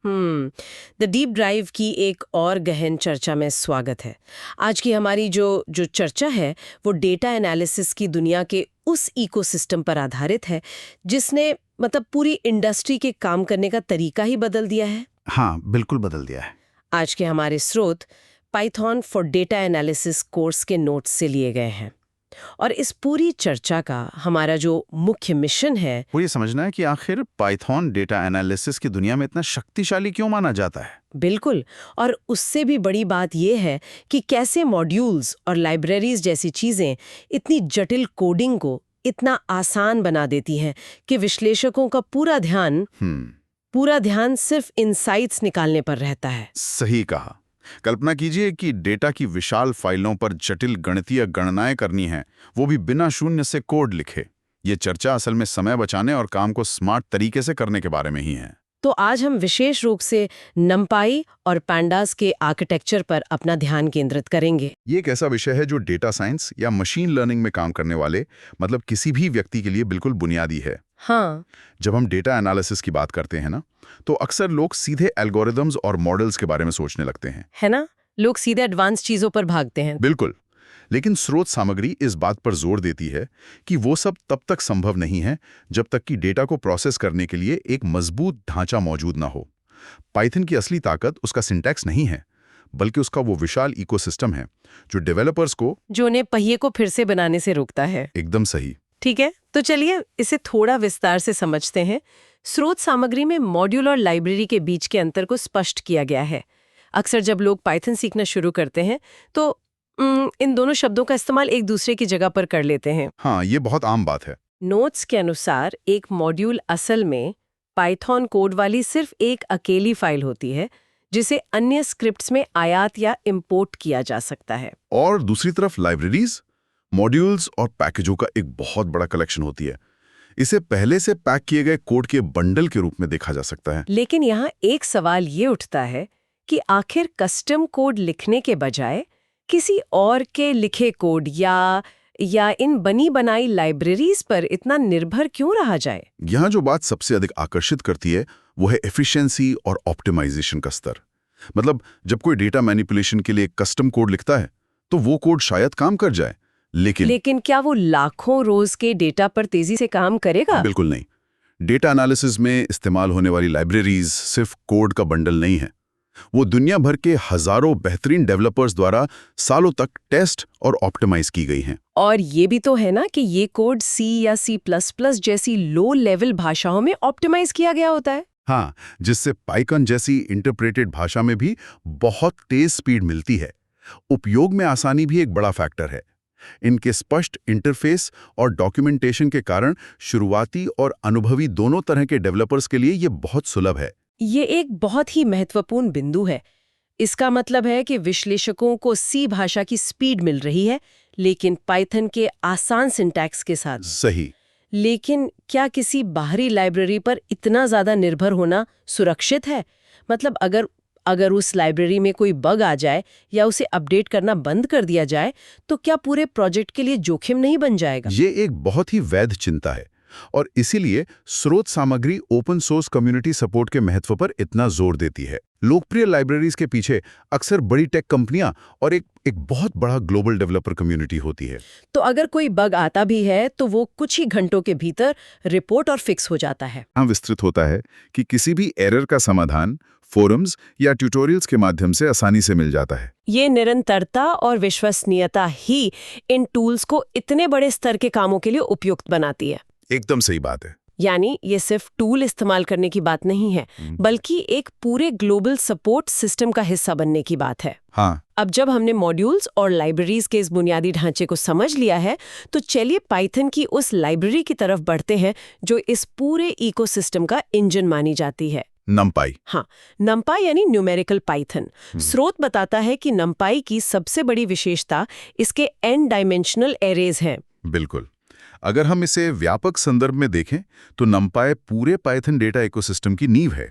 The deep drive की एक और गहन चर्चा में स्वागत है। आज की हमारी जो जो चर्चा है वो डेटा एनालिसिस की दुनिया के उस इकोसिस्टम पर आधारित है जिसने मतलब पूरी इंडस्ट्री के काम करने का तरीका ही बदल दिया है। हाँ, बिल्कुल बदल दिया है। आज के हमारे स्रोत Python for data analysis course के नोट्स से लिए गए हैं और इस पूरी चर्चा का हमारा जो मुख्य मिशन है वो ये समझना है कि आखिर पाइथन डेटा एनालिसिस की दुनिया में इतना शक्तिशाली क्यों माना जाता है। बिल्कुल, और उससे भी बड़ी बात यह है कि कैसे मॉड्यूल्स और लाइब्रेरीज जैसी चीजें इतनी जटिल कोडिंग को इतना आसान बना देती हैं कि विश्लेषकों का पूरा ध्यान सिर्फ इनसाइट्स निकालने पर रहता है। सही कहा। कल्पना कीजिए कि डेटा की विशाल फाइलों पर जटिल गणितीय गणनाएं करनी है, वो भी बिना शून्य से कोड लिखे। ये चर्चा असल में समय बचाने और काम को स्मार्ट तरीके से करने के बारे में ही है। तो आज हम विशेष रूप से नमपाई और पैंडास के आर्किटेक्चर पर अपना ध्यान केंद्रित करेंगे। ये एक ऐसा विषय है जो डेटा साइंस या मशीन लर्निंग में काम करने वाले मतलब किसी भी व्यक्ति के लिए बिल्कुल बुनियादी है। हाँ, जब हम डेटा एनालिसिस की बात करते हैं ना, तो अक्सर लोग सीधे एल्गोरिदम्स और मॉडल्स के बारे में सोचने लगते हैं, है ना? लोग सीधे एडवांस चीजों पर भागते हैं। बिल्कुल। लेकिन स्रोत सामग्री इस बात पर जोर देती है कि वो सब तब तक संभव नहीं है जब तक कि डेटा को प्रोसेस करने के लिए एक मजबूत ढांचा मौजूद ना हो। पाइथन की असली ताकत उसका सिंटैक्स नहीं है, बल्कि उसका वो विशाल इकोसिस्टम है जो डेवलपर्स को जो उन्हें पहिए को फिर से बनाने से रोकता है। एकदम सही। ठीक है, तो चलिए इसे थोड़ा विस्तार से समझते हैं। स्रोत सामग्री में मॉड्यूल और लाइब्रेरी के बीच के अंतर को स्पष्ट किया गया है। अक्सर जब लोग पाइथन सीखना शुरू करते हैं तो इन दोनों शब्दों का इस्तेमाल एक दूसरे की जगह पर कर लेते हैं। हाँ, ये बहुत आम बात है। नोट्स के अनुसार एक मॉड्यूल असल में पाइथन कोड वाली सिर्फ एक अकेली फाइल होती है जिसे अन्य स्क्रिप्ट्स में आयात या इंपोर्ट किया जा सकता है। और दूसरी तरफ लाइब्रेरीज मॉड्यूल्स और पैकेजों का एक बहुत बड़ा कलेक्शन होती है। इसे पहले से पैक किए गए कोड के बंडल के रूप में देखा जा सकता है। लेकिन यहाँ एक सवाल ये उठता है कि आखिर कस्टम कोड लिखने के बजाय किसी और के लिखे कोड या इन बनी बनाई लाइब्रेरीज पर इतना निर्भर क्यों रहा जाए? यहाँ जो बात सबसे अधिक आकर्षित करती है वो है एफिशिएंसी और ऑप्टिमाइजेशन का स्तर। मतलब जब कोई डेटा मैनिपुलेशन के लिए कस्टम कोड लिखता है तो वो कोड शायद काम कर जाए, लेकिन क्या वो लाखों रोज के डेटा पर तेजी से काम करेगा? बिल्कुल नहीं। डेटा एनालिसिस में इस्तेमाल होने वाली लाइब्रेरीज सिर्फ कोड का बंडल नहीं है, वो दुनिया भर के हजारों बेहतरीन डेवलपर्स द्वारा सालों तक टेस्ट और ऑप्टिमाइज की गई हैं। और ये भी तो है ना कि ये कोड C या C++ जैसी लो लेवल भाषाओं में ऑप्टिमाइज किया गया होता है। हाँ, जिससे पाइथन जैसी इंटरप्रेटेड भाषा में भी बहुत तेज स्पीड मिलती है। उपयोग में आसानी भी एक बड़ा फैक्टर है। इनके स्पष्ट इंटरफेस और डॉक्यूमेंटेशन के कारण शुरुआती और अनुभवी दोनों तरह के डेवलपर्स के लिए ये बहुत सुलभ है। ये एक बहुत ही महत्वपूर्ण बिंदु है। इसका मतलब है कि विश्लेषकों को C भाषा की स्पीड मिल रही है, लेकिन पाइथन के आसान सिंटैक्स के साथ। सही। लेकिन क्या किसी बाहरी लाइब्रेरी पर इतना ज्यादा निर्भर होना सुरक्षित है? मतलब अगर उस लाइब्रेरी में कोई बग आ जाए या उसे अपडेट करना बंद कर दिया जाए तो क्या पूरे प्रोजेक्ट के लिए जोखिम नहीं बन जाएगा? ये एक बहुत ही वैध चिंता है और इसीलिए स्रोत सामग्री ओपन सोर्स कम्युनिटी सपोर्ट के महत्व पर इतना जोर देती है। लोकप्रिय लाइब्रेरीज के पीछे अक्सर बड़ी टेक कंपनियां और एक बहुत बड़ा ग्लोबल डेवलपर कम्युनिटी होती है। तो अगर कोई बग आता भी है तो वो कुछ ही घंटों के भीतर रिपोर्ट और फिक्स हो जाता है। यहाँ विस्तृत होता है कि किसी भी एरर का समाधान फोरम्स या ट्यूटोरियल्स के माध्यम से आसानी से मिल जाता है। ये निरंतरता और विश्वसनीयता ही इन टूल्स को इतने बड़े स्तर के कामों के लिए उपयुक्त बनाती है। एकदम सही बात है। यानी ये सिर्फ टूल इस्तेमाल करने की बात नहीं है, बल्कि एक पूरे ग्लोबल सपोर्ट सिस्टम का हिस्सा बनने की बात है। हाँ। अब जब हमने मॉड्यूल्स और लाइब्रेरीज के इस बुनियादी ढांचे को समझ लिया है तो चलिए पाइथन की उस लाइब्रेरी की तरफ बढ़ते हैं जो इस पूरे इकोसिस्टम का इंजन मानी जाती है, नमपाई। हाँ, नमपाई यानी न्यूमेरिकल पाइथन। स्रोत बताता है कि नमपाई की सबसे बड़ी विशेषता इसके n डायमेंशनल एरेज हैं। बिल्कुल। अगर हम इसे व्यापक संदर्भ में देखें तो नमपाई पूरे पाइथन डेटा इकोसिस्टम की नींव है।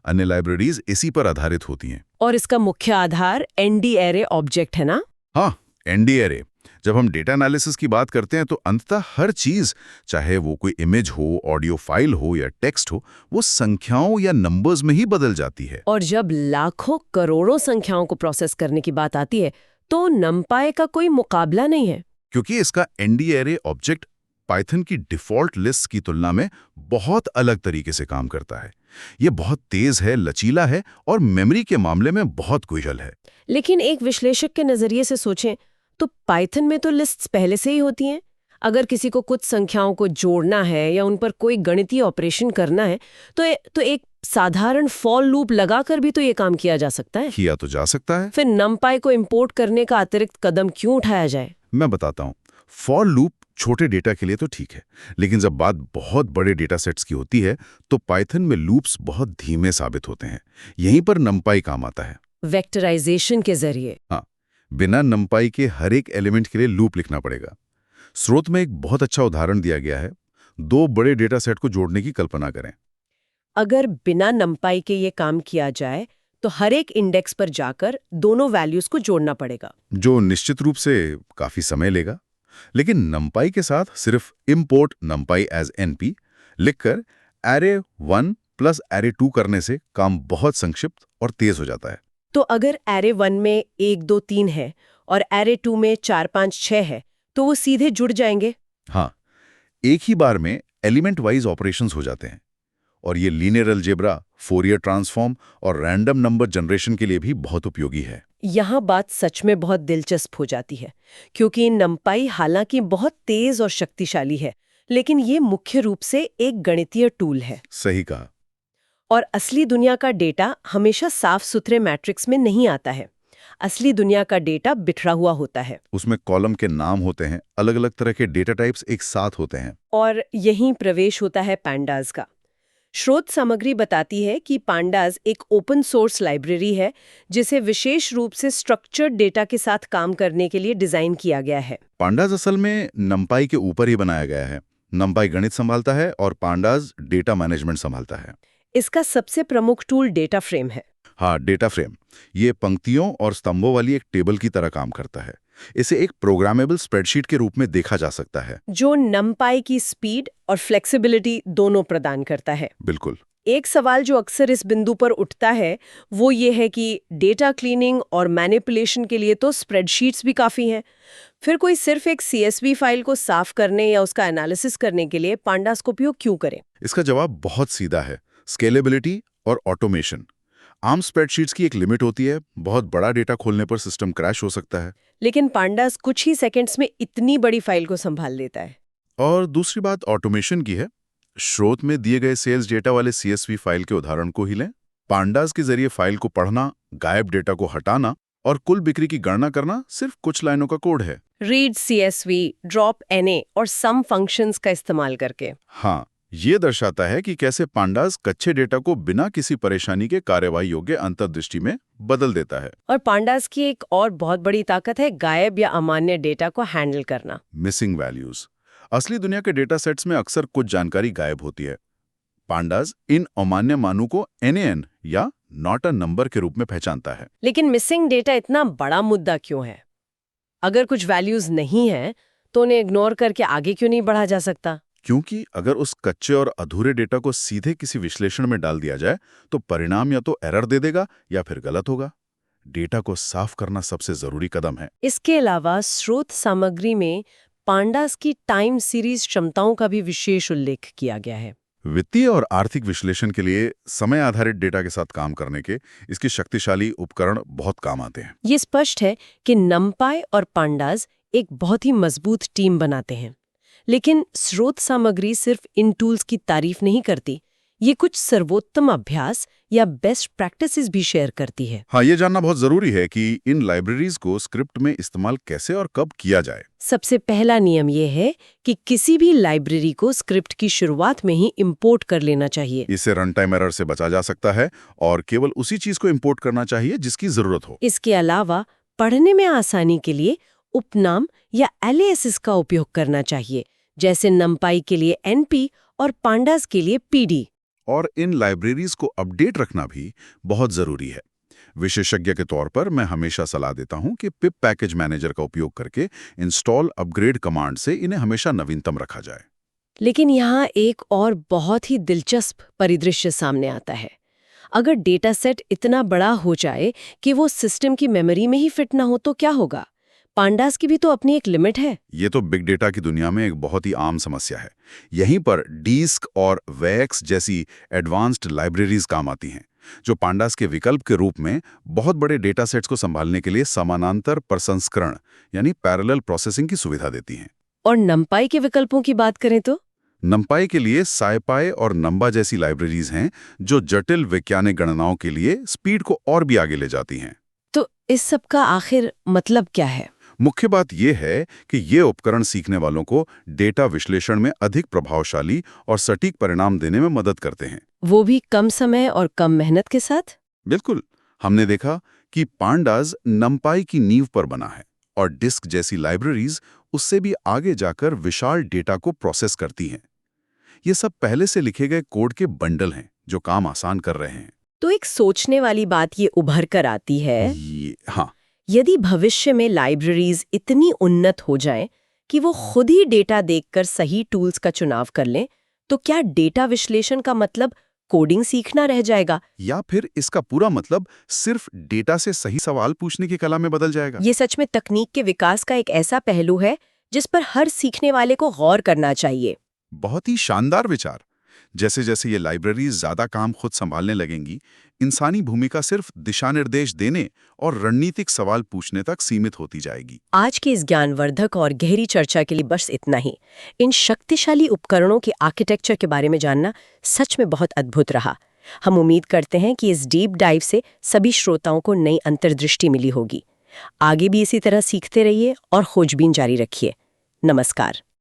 अन्य लाइब्रेरीज इसी पर आधारित होती हैं। और इसका मुख्य आधार ND एरे ऑब्जेक्ट है ना? हाँ, ND एरे, जब हम डेटा एनालिसिस की बात करते हैं तो अंततः हर चीज, चाहे वो कोई इमेज हो, ऑडियो फाइल हो या टेक्स्ट हो, वो संख्याओं या नंबर्स में ही बदल जाती है। और जब लाखों करोड़ों संख्याओं को प्रोसेस करने की बात आती है तो नमपाई का कोई मुकाबला नहीं है। क्योंकि इसका एनडी-अरे ऑब्जेक्ट पाइथन की डिफ़ॉल्ट लिस्ट की तुलना में बहुत अलग तरीके से काम करता है। ये बहुत तेज है, लचीला है और मेमोरी के मामले में बहुत कुशल है। लेकिन एक विश्लेषक के नजरिए से सोचें तो पाइथन में तो लिस्ट्स पहले से ही होती हैं। अगर किसी को कुछ संख्याओं को जोड़ना है या उन पर कोई गणितीय ऑपरेशन करना है तो एक साधारण फॉर लूप लगाकर भी तो ये काम किया जा सकता है। किया तो जा सकता है। फिर नमपाई को इंपोर्ट करने का अतिरिक्त कदम क्यों उठाया जाए? मैं बताता हूँ। फॉर लूप छोटे डेटा के लिए तो ठीक है, लेकिन जब बात बहुत बड़े डेटा सेट्स की होती है तो पाइथन में लूप्स बहुत धीमे साबित होते हैं। यहीं पर नमपाई काम आता है। वेक्टराइजेशन के जरिए। हाँ, बिना नमपाई के हर एक एलिमेंट के लिए लूप लिखना पड़ेगा। स्रोत में एक बहुत अच्छा उदाहरण दिया गया है। 2 बड़े डेटा सेट को जोड़ने की कल्पना करें। अगर बिना नमपाई के ये काम किया जाए तो हर एक इंडेक्स पर जाकर दोनों वैल्यूज को जोड़ना पड़ेगा, जो निश्चित रूप से काफी समय लेगा। लेकिन नमपाई के साथ सिर्फ import numpy as np लिखकर array1 प्लस array2 करने से काम बहुत संक्षिप्त और तेज हो जाता है। तो अगर array1 में 1 2 3 है और array2 में 4 5 6 है तो वो सीधे जुड़ जाएंगे। हाँ, एक ही बार में एलिमेंट वाइज ऑपरेशंस हो जाते हैं। और ये लीनियर अलजेब्रा, फोरियर ट्रांसफॉर्म और रैंडम नंबर जनरेशन के लिए भी बहुत उपयोगी है। यहाँ बात सच में बहुत दिलचस्प हो जाती है, क्योंकि नमपाई हालांकि बहुत तेज और शक्तिशाली है, लेकिन ये मुख्य रूप से एक गणितीय टूल है। सही कहा। और असली दुनिया का डेटा हमेशा साफ सुथरे मैट्रिक्स में नहीं आता है। असली दुनिया का डेटा बिखरा हुआ होता है। उसमें कॉलम के नाम होते हैं, अलग अलग तरह के डेटा टाइप्स एक साथ होते हैं। और यहीं प्रवेश होता है पैंडाज का। स्रोत सामग्री बताती है कि पांडाज एक ओपन सोर्स लाइब्रेरी है जिसे विशेष रूप से स्ट्रक्चर्ड डेटा के साथ काम करने के लिए डिजाइन किया गया है। पांडाज असल में नमपाई के ऊपर ही बनाया गया है। नमपाई गणित संभालता है और पांडाज डेटा मैनेजमेंट संभालता है। इसका सबसे प्रमुख टूल डेटा फ्रेम है। हाँ, डेटा फ्रेम। ये पंक्तियों और स्तंभों वाली एक टेबल की तरह काम करता है। इसे एक प्रोग्रामेबल स्प्रेडशीट के रूप में देखा जा सकता है, जो नमपाई की स्पीड और फ्लेक्सिबिलिटी दोनों प्रदान करता है। बिल्कुल। एक सवाल जो अक्सर इस बिंदु पर उठता है वो ये है कि डेटा क्लीनिंग और मैनिपुलेशन के लिए तो स्प्रेडशीट्स भी काफ़ी हैं। फिर कोई सिर्फ एक CSV फाइल को साफ करने या उसका एनालिसिस करने के लिए पांडास का उपयोग क्यों करे? इसका जवाब बहुत सीधा है, स्केलेबिलिटी और ऑटोमेशन। आम स्प्रेडशीट्स की एक लिमिट होती है, बहुत बड़ा डेटा खोलने पर सिस्टम क्रैश हो सकता है। लेकिन पांडास कुछ ही सेकंड्स में इतनी बड़ी फाइल को संभाल लेता है। और दूसरी बात ऑटोमेशन की है। स्रोत में दिए गए सेल्स डेटा वाले CSV फाइल के उदाहरण को ही लें। पांडास के जरिए फाइल को पढ़ना, गायब डेटा को हटाना और कुल बिक्री की गणना करना सिर्फ कुछ लाइनों का कोड है। रीड CSV, ड्रॉप NA और सम फंक्शंस का इस्तेमाल करके। हाँ, ये दर्शाता है कि कैसे पांडास कच्चे डेटा को बिना किसी परेशानी के कार्यवाही योग्य अंतर्दृष्टि में बदल देता है। और पांडास की एक और बहुत बड़ी ताकत है गायब या अमान्य डेटा को हैंडल करना। Missing values. असली दुनिया के डेटा सेट्स में अक्सर कुछ जानकारी गायब होती है। पांडास इन अमान्य मानों को NaN या नॉट अ नंबर के रूप में पहचानता है। लेकिन मिसिंग डेटा इतना बड़ा मुद्दा क्यों है? अगर कुछ वैल्यूज नहीं है तो उन्हें इग्नोर करके आगे क्यों नहीं बढ़ा जा सकता? क्योंकि अगर उस कच्चे और अधूरे डेटा को सीधे किसी विश्लेषण में डाल दिया जाए तो परिणाम या तो एरर दे देगा या फिर गलत होगा। डेटा को साफ करना सबसे जरूरी कदम है। इसके अलावा स्रोत सामग्री में पांडास की टाइम सीरीज क्षमताओं का भी विशेष उल्लेख किया गया है। वित्तीय और आर्थिक विश्लेषण के लिए समय आधारित डेटा के साथ काम करने के इसके शक्तिशाली उपकरण बहुत काम आते हैं। ये स्पष्ट है कि नमपाई और पांडास एक बहुत ही मजबूत टीम बनाते हैं। लेकिन स्रोत सामग्री सिर्फ इन टूल्स की तारीफ नहीं करती, ये कुछ सर्वोत्तम अभ्यास या बेस्ट प्रैक्टिसेस भी शेयर करती है। हाँ, ये जानना बहुत जरूरी है कि इन लाइब्रेरीज को स्क्रिप्ट में इस्तेमाल कैसे और कब किया जाए। सबसे पहला नियम ये है कि किसी भी लाइब्रेरी को स्क्रिप्ट की शुरुआत में ही इंपोर्ट कर लेना चाहिए। इससे रन टाइम एरर से बचा जा सकता है और केवल उसी चीज को इंपोर्ट करना चाहिए जिसकी जरूरत हो। इसके अलावा पढ़ने में आसानी के लिए उपनाम या एलियासेस का उपयोग करना चाहिए, जैसे नमपाई के लिए NP और पांडास के लिए PD। और इन लाइब्रेरीज को अपडेट रखना भी बहुत जरूरी है। विशेषज्ञ के तौर पर मैं हमेशा सलाह देता हूं कि पिप पैकेज मैनेजर का उपयोग करके इंस्टॉल अपग्रेड कमांड से इन्हें हमेशा नवीनतम रखा जाए। लेकिन यहाँ एक और बहुत ही दिलचस्प परिदृश्य सामने आता है। अगर डेटा सेट इतना बड़ा हो जाए कि वो सिस्टम की मेमोरी में ही फिट ना हो तो क्या होगा? पांडास की भी तो अपनी एक लिमिट है। ये तो बिग डेटा की दुनिया में एक बहुत ही आम समस्या है। यहीं पर डिस्क और वेक्स जैसी एडवांस्ड लाइब्रेरीज काम आती हैं, जो पांडास के विकल्प के रूप में बहुत बड़े डेटा सेट्स को संभालने के लिए समानांतर प्रसंस्करण यानी पैरेलल प्रोसेसिंग की सुविधा देती हैं। और नंपाई के विकल्पों की बात करें तो नंपाई के लिए साइपाई और नंबा जैसी लाइब्रेरीज हैं, जो जटिल वैज्ञानिक गणनाओं के लिए स्पीड को और भी आगे ले जाती हैं। तो इस सब का आखिर मतलब क्या है? मुख्य बात यह है कि ये उपकरण सीखने वालों को डेटा विश्लेषण में अधिक प्रभावशाली और सटीक परिणाम देने में मदद करते हैं। वो भी कम समय और कम मेहनत के साथ? बिल्कुल। हमने देखा कि पांडास नंपाई की नींव पर बना है और डिस्क जैसी लाइब्रेरीज उससे भी आगे जाकर विशाल डेटा को प्रोसेस करती हैं। ये सब पहले से लिखे गए कोड के बंडल हैं जो काम आसान कर रहे हैं। तो एक सोचने वाली बात ये उभर कर आती है, हाँ, यदि भविष्य में लाइब्रेरीज इतनी उन्नत हो जाएं कि वो खुद ही डेटा देखकर सही टूल्स का चुनाव कर लें, तो क्या डेटा विश्लेषण का मतलब कोडिंग सीखना रह जाएगा? या फिर इसका पूरा मतलब सिर्फ डेटा से सही सवाल पूछने की कला में बदल जाएगा? ये सच में तकनीक के विकास का एक ऐसा पहलू है जिस पर हर सीखने वाले को गौर करना चाहिए। बहुत ही शानदार विचार। जैसे जैसे ये लाइब्रेरीज ज्यादा काम खुद संभालने लगेंगी, इंसानी भूमिका सिर्फ दिशा निर्देश देने और रणनीतिक सवाल पूछने तक सीमित होती जाएगी। आज के इस ज्ञानवर्धक और गहरी चर्चा के लिए बस इतना ही। इन शक्तिशाली उपकरणों के आर्किटेक्चर के बारे में जानना सच में बहुत अद्भुत रहा। हम उम्मीद करते हैं कि इस डीप डाइव से सभी श्रोताओं को नई अंतर्दृष्टि मिली होगी। आगे भी इसी तरह सीखते रहिए और खोजबीन जारी रखिए। नमस्कार।